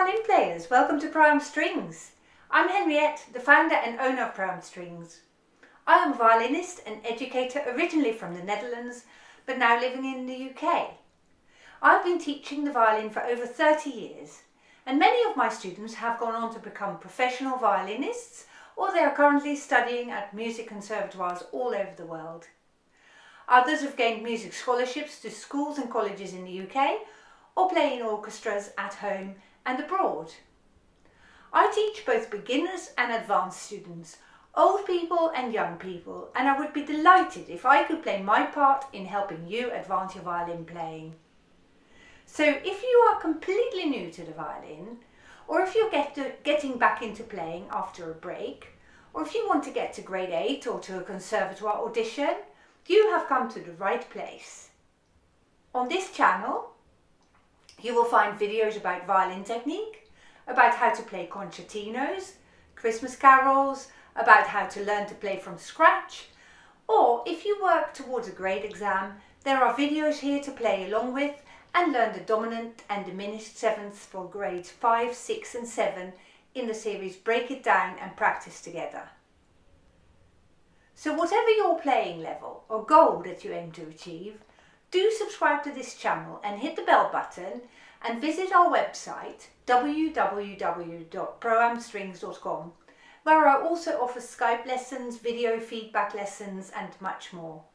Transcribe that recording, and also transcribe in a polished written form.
violin players, welcome to Pro Strings. I'm Henriette, the founder and owner of Pro Strings. I am a violinist and educator originally from the Netherlands, but now living in the UK. I've been teaching the violin for over 30 years, and many of my students have gone on to become professional violinists, or they are currently studying at music conservatoires all over the world. Others have gained music scholarships to schools and colleges in the UK, or play in orchestras at home and abroad. I teach both beginners and advanced students, old people and young people, and I would be delighted if I could play my part in helping you advance your violin playing. So if you are completely new to the violin, or if you're getting back into playing after a break, or if you want to get to grade 8 or to a conservatoire audition, you have come to the right place. On this channel, you will find videos about violin technique, about how to play concertinos, Christmas carols, about how to learn to play from scratch, or if you work towards a grade exam, there are videos here to play along with and learn the dominant and diminished sevenths for grades 5, 6 and 7 in the series Break It Down and Practice Together. So whatever your playing level or goal that you aim to achieve, do subscribe to this channel and hit the bell button and visit our website www.proamstrings.com, where I also offer Skype lessons, video feedback lessons and much more.